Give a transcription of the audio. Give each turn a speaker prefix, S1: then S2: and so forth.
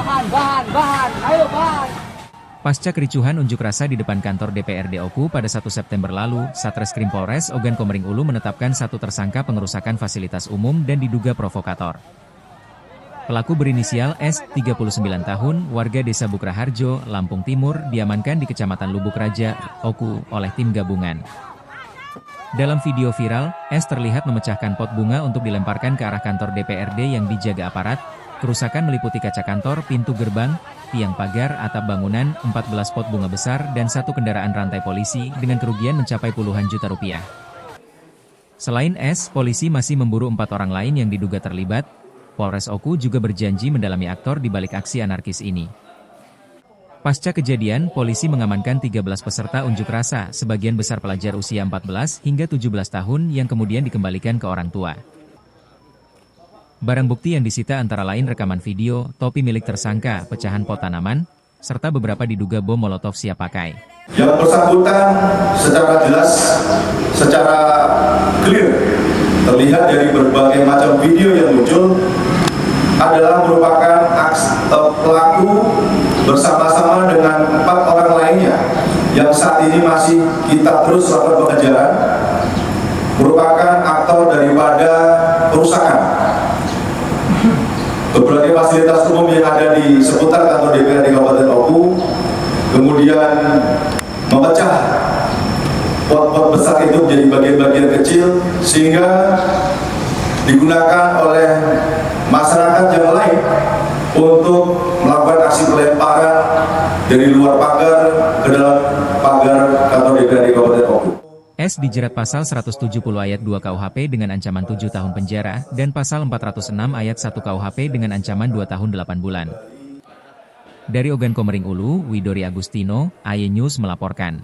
S1: bahan, ayo bahan.
S2: Pasca kericuhan unjuk rasa di depan kantor DPRD Oku pada 1 September lalu, Satreskrim Polres Ogan Komering Ulu menetapkan satu tersangka pengerusakan fasilitas umum dan diduga provokator. Pelaku berinisial S, 39 tahun, warga desa Bukraharjo, Lampung Timur, diamankan di Kecamatan Lubuk Raja, Oku, oleh tim gabungan. Dalam video viral, S terlihat memecahkan pot bunga untuk dilemparkan ke arah kantor DPRD yang dijaga aparat. Kerusakan meliputi kaca kantor, pintu gerbang, tiang pagar, atap bangunan, 14 pot bunga besar, dan satu kendaraan rantai polisi dengan kerugian mencapai puluhan juta rupiah. Selain S, polisi masih memburu 4 orang lain yang diduga terlibat. Polres Oku juga berjanji mendalami aktor di balik aksi anarkis ini. Pasca kejadian, polisi mengamankan 13 peserta unjuk rasa, sebagian besar pelajar usia 14 hingga 17 tahun yang kemudian dikembalikan ke orang tua. Barang bukti yang disita antara lain rekaman video, topi milik tersangka, pecahan pot tanaman, serta beberapa diduga bom molotov siap pakai.
S3: Yang bersangkutan secara jelas, secara clear, terlihat dari berbagai macam video yang muncul, adalah merupakan pelaku bersama-sama dengan 4 orang lainnya, yang saat ini masih kita terus lakukan pengejaran, merupakan aktor daripada perusakan berbagai fasilitas umum yang ada di seputar kantor DPRD Kabupaten Oku, kemudian memecah pot-pot besar itu menjadi bagian-bagian kecil sehingga digunakan oleh masyarakat yang lain untuk melakukan aksi pelemparan dari luar pagar ke dalam pagar kantor DPRD Kabupaten Oku.
S2: S dijerat pasal 170 ayat 2 KUHP dengan ancaman 7 tahun penjara dan pasal 406 ayat 1 KUHP dengan ancaman 2 tahun 8 bulan. Dari Ogan Komering Ulu, Widori Agustino, AY News melaporkan.